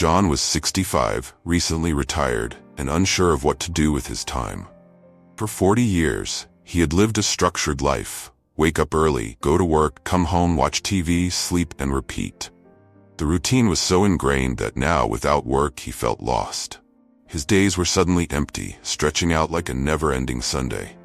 John was 65, recently retired, and unsure of what to do with his time. For 40 years, he had lived a structured life. Wake up early, go to work, come home, watch TV, sleep, and repeat. The routine was so ingrained that now, without work, he felt lost. His days were suddenly empty, stretching out like a never-ending Sunday.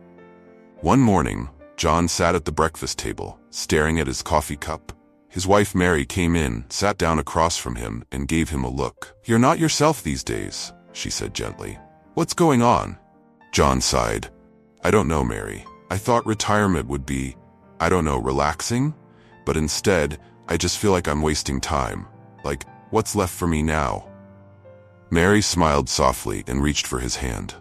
One morning, John sat at the breakfast table, staring at his coffee cup. His wife Mary came in, sat down across from him, and gave him a look. "You're not yourself these days," she said gently. "What's going on?" John sighed. "I don't know, Mary. I thought retirement would be, relaxing? But instead, I just feel like I'm wasting time. Like, what's left for me now?" Mary smiled softly and reached for his hand.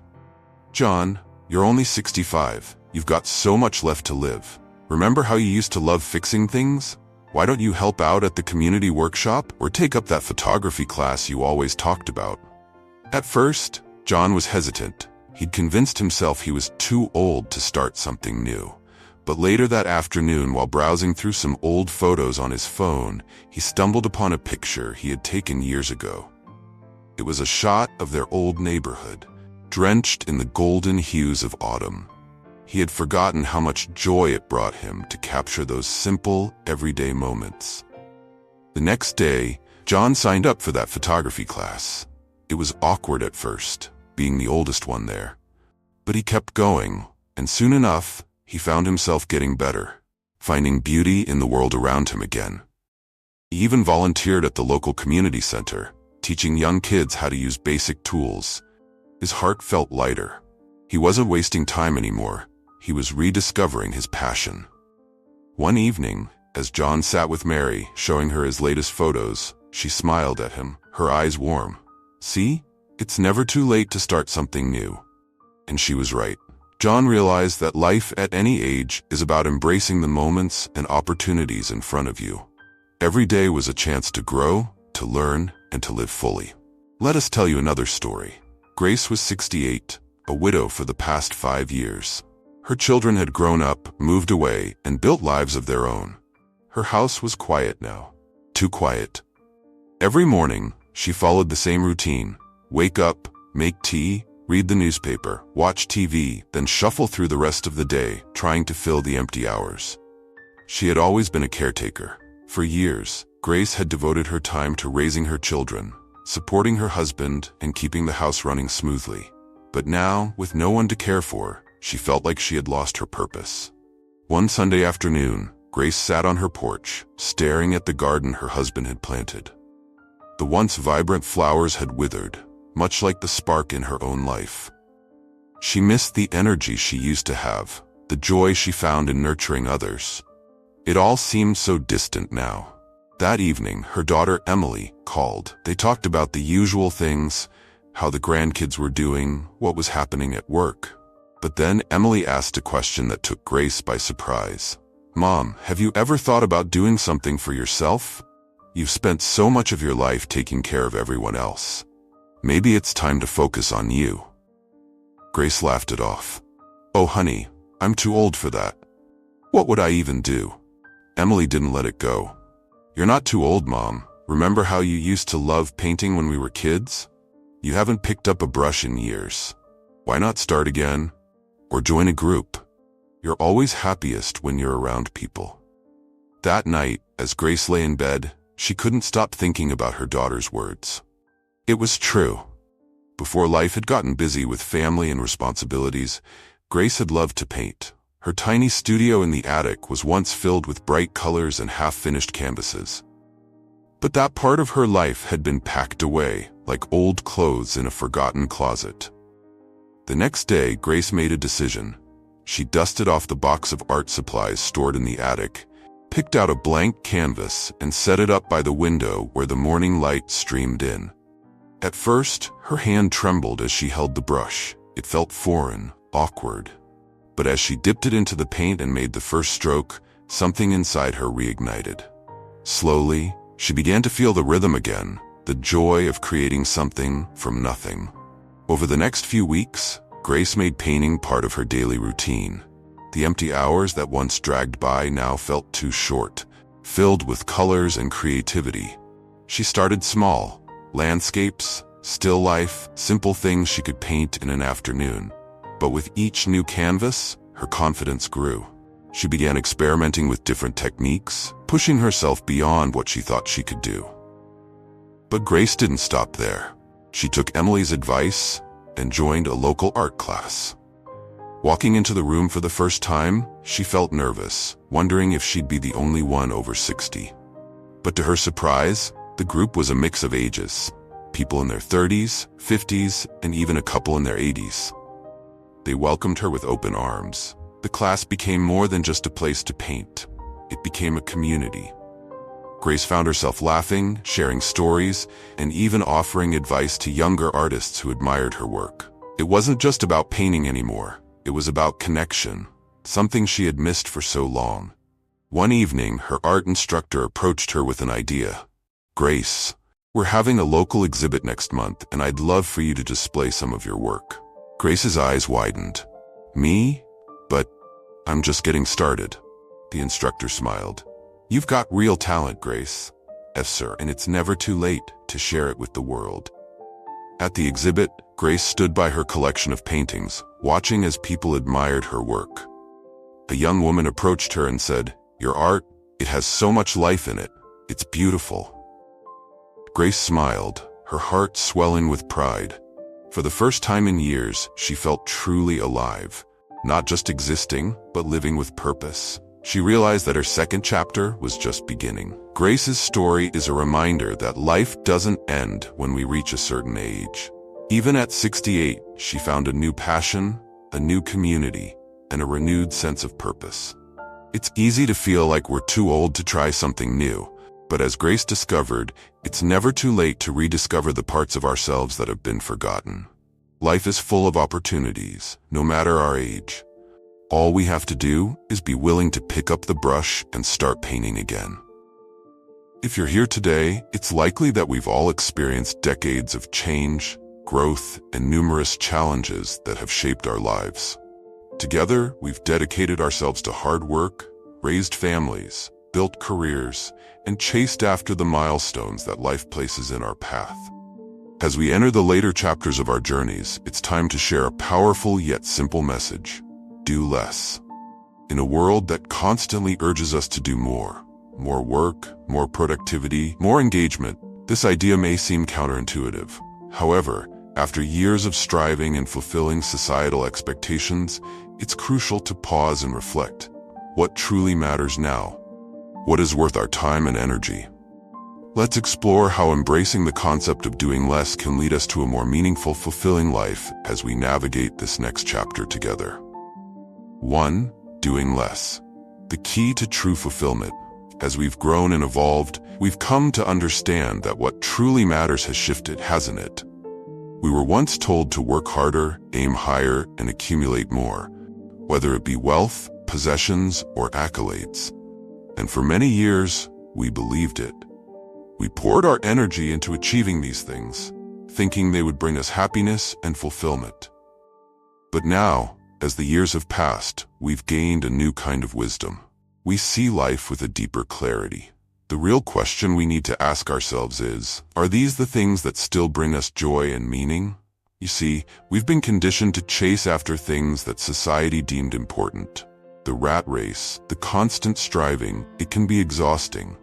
"John, you're only 65. You've got so much left to live. Remember how you used to love fixing things? Why don't you help out at the community workshop or take up that photography class you always talked about?" At first, John was hesitant. He'd convinced himself he was too old to start something new. But later that afternoon, while browsing through some old photos on his phone, he stumbled upon a picture he had taken years ago. It was a shot of their old neighborhood, drenched in the golden hues of autumn. He had forgotten how much joy it brought him to capture those simple, everyday moments. The next day, John signed up for that photography class. It was awkward at first, being the oldest one there. But he kept going, and soon enough, he found himself getting better, finding beauty in the world around him again. He even volunteered at the local community center, teaching young kids how to use basic tools. His heart felt lighter. He wasn't wasting time anymore. He was rediscovering his passion. One evening, as John sat with Mary, showing her his latest photos, she smiled at him, her eyes warm. "See? It's never too late to start something new." And she was right. John realized that life at any age is about embracing the moments and opportunities in front of you. Every day was a chance to grow, to learn, and to live fully. Let us tell you another story. Grace was 68, a widow for the past 5 years. Her children had grown up, moved away, and built lives of their own. Her house was quiet now. Too quiet. Every morning, she followed the same routine. Wake up, make tea, read the newspaper, watch TV, then shuffle through the rest of the day, trying to fill the empty hours. She had always been a caretaker. For years, Grace had devoted her time to raising her children, supporting her husband, and keeping the house running smoothly. But now, with no one to care for, she felt like she had lost her purpose. One Sunday afternoon, Grace sat on her porch, staring at the garden her husband had planted. The once vibrant flowers had withered, much like the spark in her own life. She missed the energy she used to have, the joy she found in nurturing others. It all seemed so distant now. That evening, her daughter Emily called. They talked about the usual things, how the grandkids were doing, what was happening at work. But then Emily asked a question that took Grace by surprise. "Mom, have you ever thought about doing something for yourself? You've spent so much of your life taking care of everyone else. Maybe it's time to focus on you." Grace laughed it off. "Oh, honey, I'm too old for that. What would I even do?" Emily didn't let it go. "You're not too old, Mom. Remember how you used to love painting when we were kids? You haven't picked up a brush in years. Why not start again? Or join a group? You're always happiest when you're around people." That night, as Grace lay in bed, she couldn't stop thinking about her daughter's words. It was true. Before life had gotten busy with family and responsibilities, Grace had loved to paint. Her tiny studio in the attic was once filled with bright colors and half-finished canvases. But that part of her life had been packed away, like old clothes in a forgotten closet. The next day, Grace made a decision. She dusted off the box of art supplies stored in the attic, picked out a blank canvas, and set it up by the window where the morning light streamed in. At first, her hand trembled as she held the brush. It felt foreign, awkward. But as she dipped it into the paint and made the first stroke, something inside her reignited. Slowly, she began to feel the rhythm again, the joy of creating something from nothing. Over the next few weeks, Grace made painting part of her daily routine. The empty hours that once dragged by now felt too short, filled with colors and creativity. She started small, Landscapes, still life, simple things she could paint in an afternoon. But with each new canvas, her confidence grew. She began experimenting with different techniques, pushing herself beyond what she thought she could do. But Grace didn't stop there. She took Emily's advice and joined a local art class. Walking into the room for the first time, she felt nervous, wondering if she'd be the only one over 60. But to her surprise, the group was a mix of ages. People in their 30s, 50s, and even a couple in their 80s. They welcomed her with open arms. The class became more than just a place to paint. It became a community. Grace found herself laughing, sharing stories, and even offering advice to younger artists who admired her work. It wasn't just about painting anymore. It was about connection, something she had missed for so long. One evening, her art instructor approached her with an idea. "Grace, we're having a local exhibit next month, and I'd love for you to display some of your work." Grace's eyes widened. "Me? But I'm just getting started." The instructor smiled. "You've got real talent, Grace. Yes, sir, and it's never too late to share it with the world." At the exhibit, Grace stood by her collection of paintings, watching as people admired her work. A young woman approached her and said, "Your art, it has so much life in it. It's beautiful." Grace smiled, her heart swelling with pride. For the first time in years, she felt truly alive, not just existing, but living with purpose. She realized that her second chapter was just beginning. Grace's story is a reminder that life doesn't end when we reach a certain age. Even at 68, she found a new passion, a new community, and a renewed sense of purpose. It's easy to feel like we're too old to try something new, but as Grace discovered, it's never too late to rediscover the parts of ourselves that have been forgotten. Life is full of opportunities, no matter our age. All we have to do is be willing to pick up the brush and start painting again. If you're here today, it's likely that we've all experienced decades of change, growth, and numerous challenges that have shaped our lives. Together, we've dedicated ourselves to hard work, raised families, built careers, and chased after the milestones that life places in our path. As we enter the later chapters of our journeys, it's time to share a powerful yet simple message. Do less. In a world that constantly urges us to do more work, more productivity, more engagement, this idea may seem counterintuitive. However, after years of striving and fulfilling societal expectations, it's crucial to pause and reflect. What truly matters now? What is worth our time and energy? Let's explore how embracing the concept of doing less can lead us to a more meaningful, fulfilling life as we navigate this next chapter together. 1. Doing less. The key to true fulfillment. As we've grown and evolved, we've come to understand that what truly matters has shifted, hasn't it? We were once told to work harder, aim higher, and accumulate more, whether it be wealth, possessions, or accolades. And for many years, we believed it. We poured our energy into achieving these things, thinking they would bring us happiness and fulfillment. But now, as the years have passed, we've gained a new kind of wisdom. We see life with a deeper clarity. The real question we need to ask ourselves is, are these the things that still bring us joy and meaning? You see, we've been conditioned to chase after things that society deemed important. The rat race, the constant striving, it can be exhausting.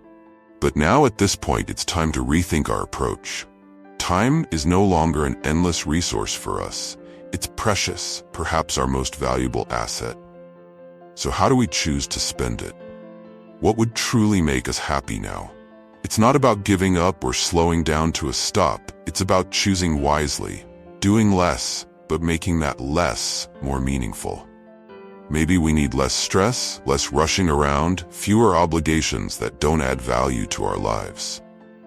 But now at this point, it's time to rethink our approach. Time is no longer an endless resource for us. It's precious, perhaps our most valuable asset. So how do we choose to spend it? What would truly make us happy now? It's not about giving up or slowing down to a stop. It's about choosing wisely, doing less, but making that less more meaningful. Maybe we need less stress, less rushing around, fewer obligations that don't add value to our lives.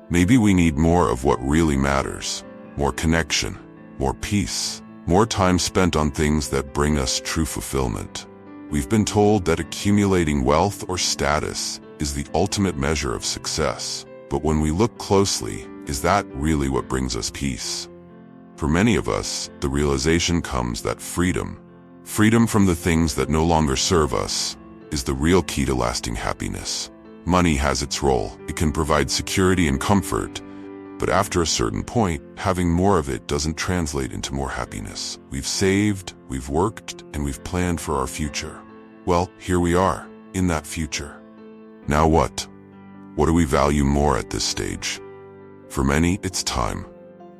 Maybe we need more of what really matters, more connection, more peace, more time spent on things that bring us true fulfillment. We've been told that accumulating wealth or status is the ultimate measure of success. But when we look closely, is that really what brings us peace? For many of us, the realization comes that freedom from the things that no longer serve us, is the real key to lasting happiness. Money has its role. It can provide security and comfort, But after a certain point, having more of it doesn't translate into more happiness. We've saved, we've worked, and we've planned for our future. Well, here we are, in that future. Now what? What do we value more at this stage? For many, it's time.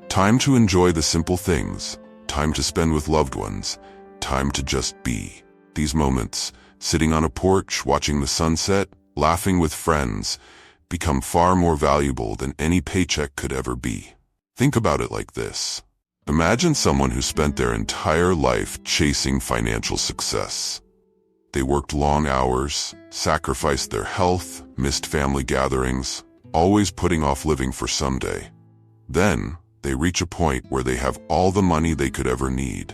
Time to enjoy the simple things, time to spend with loved ones, time to just be. These moments, sitting on a porch, watching the sunset, laughing with friends, become far more valuable than any paycheck could ever be. Think about it like this. Imagine someone who spent their entire life chasing financial success. They worked long hours, sacrificed their health, missed family gatherings, always putting off living for someday. Then, they reach a point where they have all the money they could ever need,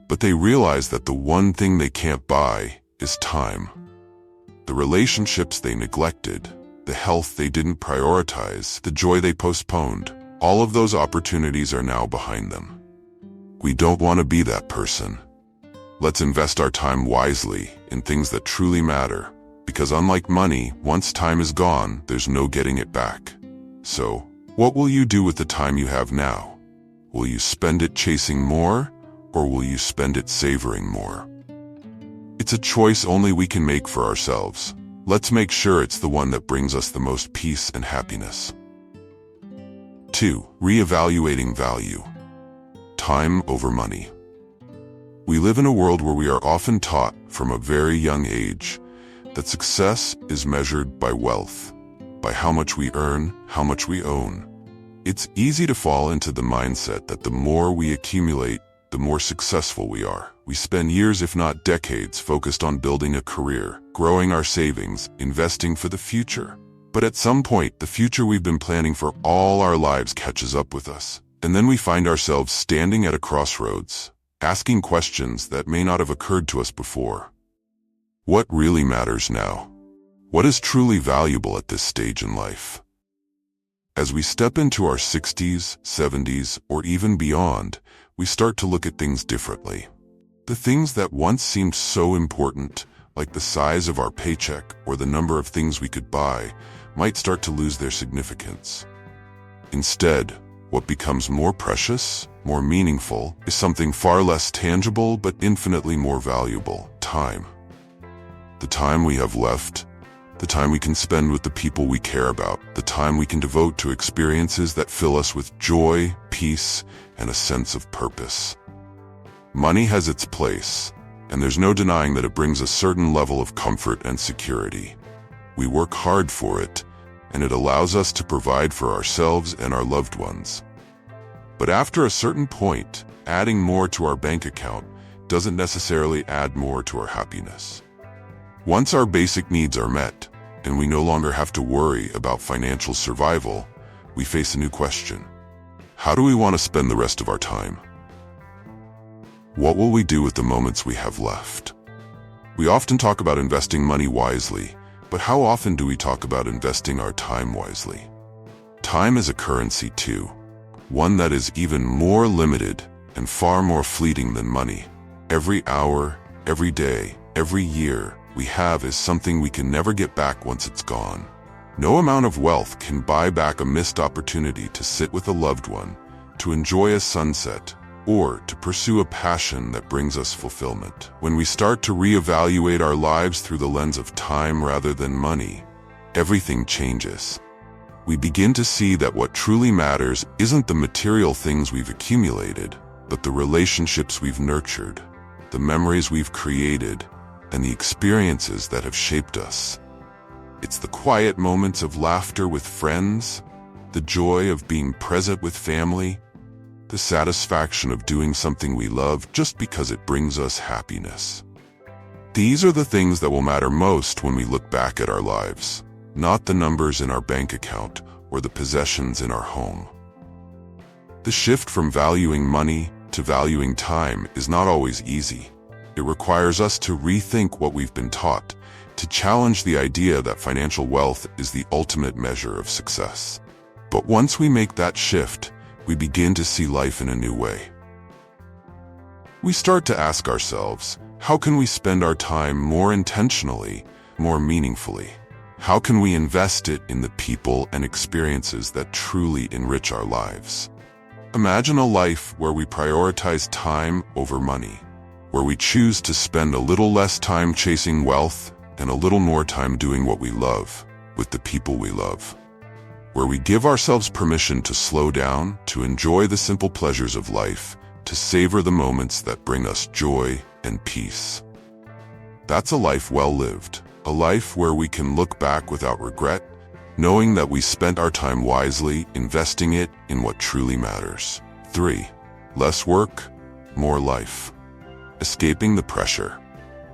but they realize that the one thing they can't buy is time. The relationships they neglected, the health they didn't prioritize, the joy they postponed, all of those opportunities are now behind them. We don't want to be that person. Let's invest our time wisely in things that truly matter, because unlike money, once time is gone, there's no getting it back. So, what will you do with the time you have now? Will you spend it chasing more, or will you spend it savoring more? It's a choice only we can make for ourselves. Let's make sure it's the one that brings us the most peace and happiness. 2. Reevaluating value. Time over money. We live in a world where we are often taught from a very young age that success is measured by wealth, by how much we earn, how much we own. It's easy to fall into the mindset that the more we accumulate, the more successful we are. We spend years, if not decades, focused on building a career, growing our savings, investing for the future. But at some point, the future we've been planning for all our lives catches up with us. And then we find ourselves standing at a crossroads, asking questions that may not have occurred to us before. What really matters now? What is truly valuable at this stage in life? As we step into our 60s, 70s, or even beyond, we start to look at things differently. The things that once seemed so important, like the size of our paycheck or the number of things we could buy, might start to lose their significance. Instead, what becomes more precious, more meaningful, is something far less tangible but infinitely more valuable: time. The time we have left, the time we can spend with the people we care about, the time we can devote to experiences that fill us with joy, peace, and a sense of purpose. Money has its place, and there's no denying that it brings a certain level of comfort and security. We work hard for it, and it allows us to provide for ourselves and our loved ones. But after a certain point, adding more to our bank account doesn't necessarily add more to our happiness. Once our basic needs are met, and we no longer have to worry about financial survival, we face a new question. How do we want to spend the rest of our time? What will we do with the moments we have left? We often talk about investing money wisely, but how often do we talk about investing our time wisely? Time is a currency too, one that is even more limited and far more fleeting than money. Every hour, every day, every year we have is something we can never get back once it's gone. No amount of wealth can buy back a missed opportunity to sit with a loved one, to enjoy a sunset, or to pursue a passion that brings us fulfillment. When we start to reevaluate our lives through the lens of time rather than money, everything changes. We begin to see that what truly matters isn't the material things we've accumulated, but the relationships we've nurtured, the memories we've created, and the experiences that have shaped us. It's the quiet moments of laughter with friends, the joy of being present with family, the satisfaction of doing something we love just because it brings us happiness. These are the things that will matter most when we look back at our lives, not the numbers in our bank account or the possessions in our home. The shift from valuing money to valuing time is not always easy. It requires us to rethink what we've been taught, to challenge the idea that financial wealth is the ultimate measure of success. But once we make that shift, we begin to see life in a new way. We start to ask ourselves, how can we spend our time more intentionally, more meaningfully? How can we invest it in the people and experiences that truly enrich our lives? Imagine a life where we prioritize time over money, where we choose to spend a little less time chasing wealth and a little more time doing what we love with the people we love, where we give ourselves permission to slow down, to enjoy the simple pleasures of life, to savor the moments that bring us joy and peace. That's a life well lived, a life where we can look back without regret, knowing that we spent our time wisely, investing it in what truly matters. 3. Less work, more life. Escaping the pressure.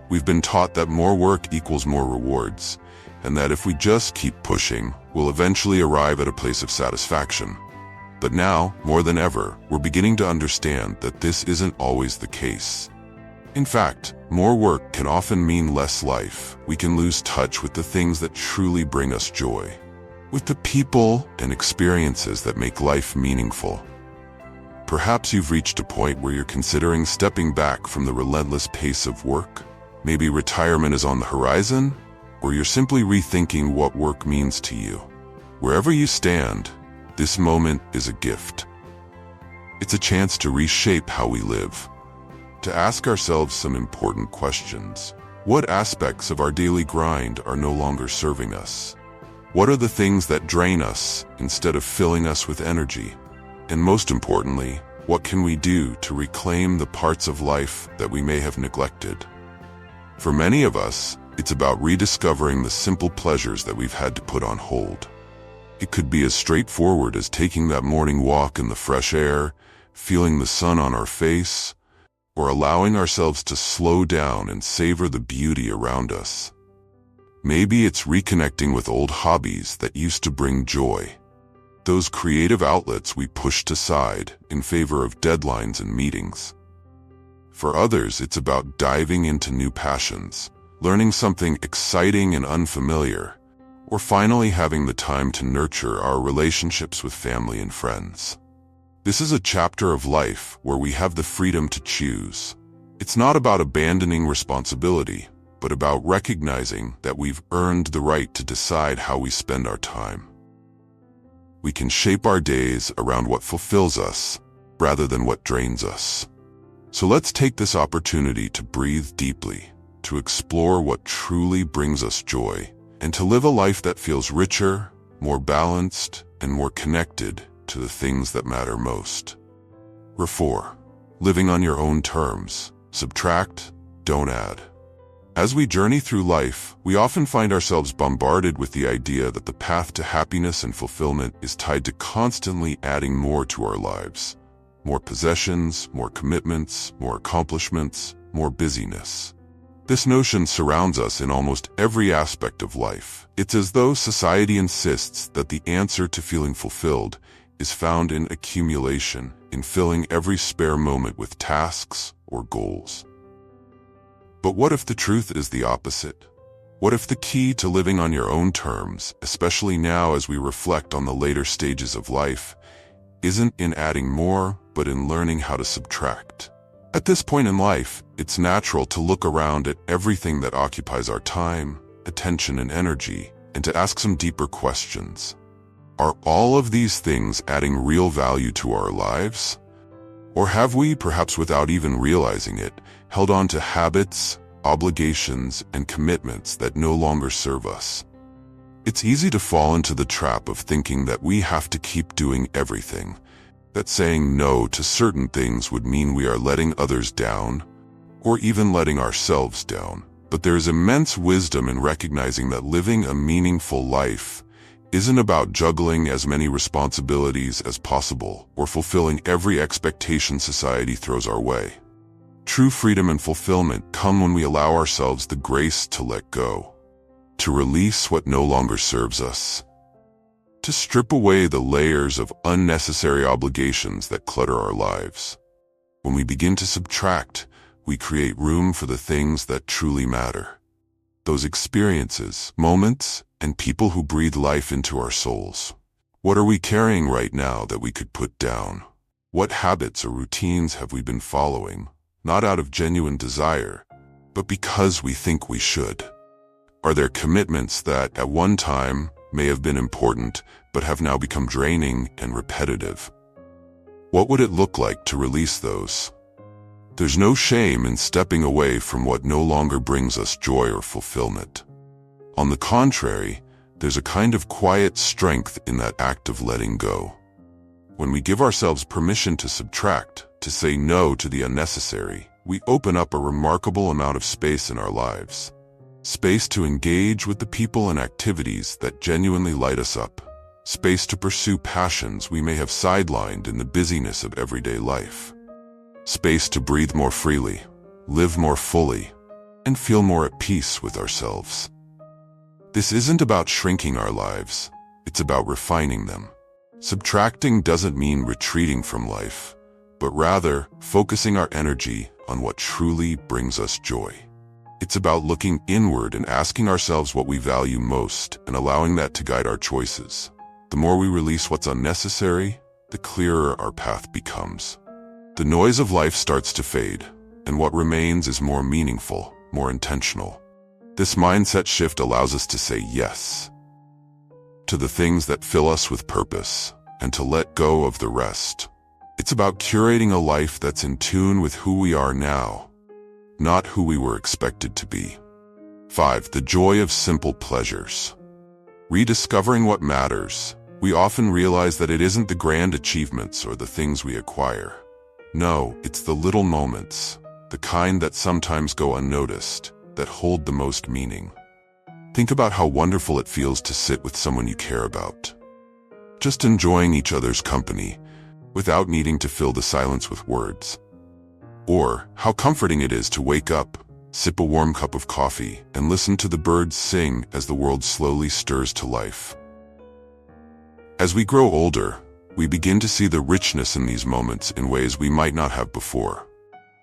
We've been taught that more work equals more rewards, and that if we just keep pushing, we'll eventually arrive at a place of satisfaction. But now, more than ever, we're beginning to understand that this isn't always the case. In fact, more work can often mean less life. We can lose touch with the things that truly bring us joy, with the people and experiences that make life meaningful. Perhaps you've reached a point where you're considering stepping back from the relentless pace of work. Maybe retirement is on the horizon, or you're simply rethinking what work means to you. Wherever you stand, this moment is a gift. It's a chance to reshape how we live, to ask ourselves some important questions. What aspects of our daily grind are no longer serving us? What are the things that drain us instead of filling us with energy? And most importantly, what can we do to reclaim the parts of life that we may have neglected? For many of us, it's about rediscovering the simple pleasures that we've had to put on hold. It could be as straightforward as taking that morning walk in the fresh air, feeling the sun on our face, or allowing ourselves to slow down and savor the beauty around us. Maybe it's reconnecting with old hobbies that used to bring joy, those creative outlets we pushed aside in favor of deadlines and meetings. For others, it's about diving into new passions, learning something exciting and unfamiliar, or finally having the time to nurture our relationships with family and friends. This is a chapter of life where we have the freedom to choose. It's not about abandoning responsibility, but about recognizing that we've earned the right to decide how we spend our time. We can shape our days around what fulfills us, rather than what drains us. So let's take this opportunity to breathe deeply, to explore what truly brings us joy, and to live a life that feels richer, more balanced, and more connected to the things that matter most. 4. Living on your own terms. Subtract, don't add. As we journey through life, we often find ourselves bombarded with the idea that the path to happiness and fulfillment is tied to constantly adding more to our lives. More possessions, more commitments, more accomplishments, more busyness. This notion surrounds us in almost every aspect of life. It's as though society insists that the answer to feeling fulfilled is found in accumulation, in filling every spare moment with tasks or goals. But what if the truth is the opposite? What if the key to living on your own terms, especially now as we reflect on the later stages of life, isn't in adding more, but in learning how to subtract? At this point in life, it's natural to look around at everything that occupies our time, attention, and energy, and to ask some deeper questions. Are all of these things adding real value to our lives? Or have we, perhaps without even realizing it, held on to habits, obligations, and commitments that no longer serve us? It's easy to fall into the trap of thinking that we have to keep doing everything, that saying no to certain things would mean we are letting others down, or even letting ourselves down. But there is immense wisdom in recognizing that living a meaningful life isn't about juggling as many responsibilities as possible or fulfilling every expectation society throws our way. True freedom and fulfillment come when we allow ourselves the grace to let go, to release what no longer serves us, to strip away the layers of unnecessary obligations that clutter our lives. When we begin to subtract, we create room for the things that truly matter. Those experiences, moments, and people who breathe life into our souls. What are we carrying right now that we could put down? What habits or routines have we been following, not out of genuine desire, but because we think we should? Are there commitments that, at one time, may have been important, but have now become draining and repetitive? What would it look like to release those? There's no shame in stepping away from what no longer brings us joy or fulfillment. On the contrary, there's a kind of quiet strength in that act of letting go. When we give ourselves permission to subtract, to say no to the unnecessary, we open up a remarkable amount of space in our lives. Space to engage with the people and activities that genuinely light us up. Space to pursue passions we may have sidelined in the busyness of everyday life. Space to breathe more freely, live more fully, and feel more at peace with ourselves. This isn't about shrinking our lives, it's about refining them. Subtracting doesn't mean retreating from life, but rather focusing our energy on what truly brings us joy. It's about looking inward and asking ourselves what we value most and allowing that to guide our choices. The more we release what's unnecessary, the clearer our path becomes. The noise of life starts to fade, and what remains is more meaningful, more intentional. This mindset shift allows us to say yes to the things that fill us with purpose and to let go of the rest. It's about curating a life that's in tune with who we are now, not who we were expected to be. 5. The joy of simple pleasures. Rediscovering what matters. We often realize that it isn't the grand achievements or the things we acquire. No, it's the little moments, the kind that sometimes go unnoticed, that hold the most meaning. Think about how wonderful it feels to sit with someone you care about, just enjoying each other's company, without needing to fill the silence with words. Or how comforting it is to wake up, sip a warm cup of coffee, and listen to the birds sing as the world slowly stirs to life. As we grow older, we begin to see the richness in these moments in ways we might not have before.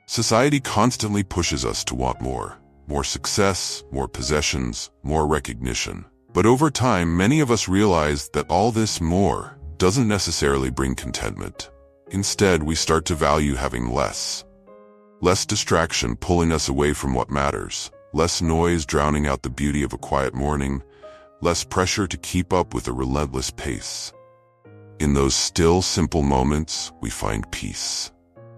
Society constantly pushes us to want more success, more possessions, more recognition. But over time, many of us realize that all this more doesn't necessarily bring contentment. Instead, we start to value having less. Less distraction pulling us away from what matters, less noise drowning out the beauty of a quiet morning, less pressure to keep up with a relentless pace. In those still, simple moments, we find peace.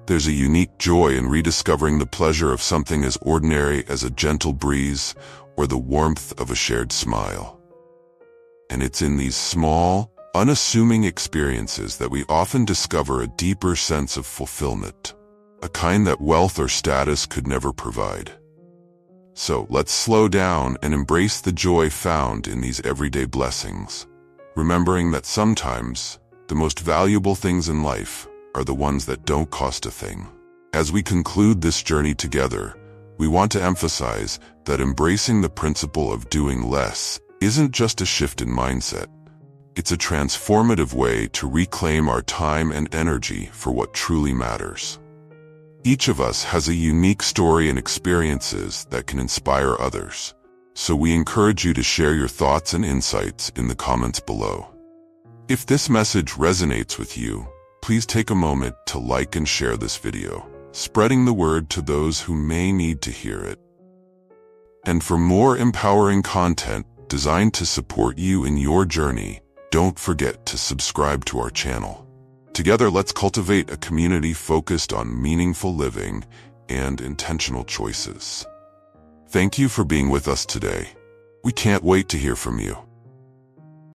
There's a unique joy in rediscovering the pleasure of something as ordinary as a gentle breeze or the warmth of a shared smile. And it's in these small, unassuming experiences that we often discover a deeper sense of fulfillment, a kind that wealth or status could never provide. So let's slow down and embrace the joy found in these everyday blessings, remembering that sometimes the most valuable things in life are the ones that don't cost a thing. As we conclude this journey together, we want to emphasize that embracing the principle of doing less isn't just a shift in mindset. It's a transformative way to reclaim our time and energy for what truly matters. Each of us has a unique story and experiences that can inspire others, so we encourage you to share your thoughts and insights in the comments below. If this message resonates with you, please take a moment to like and share this video, spreading the word to those who may need to hear it. And for more empowering content designed to support you in your journey, don't forget to subscribe to our channel. Together, let's cultivate a community focused on meaningful living and intentional choices. Thank you for being with us today. We can't wait to hear from you.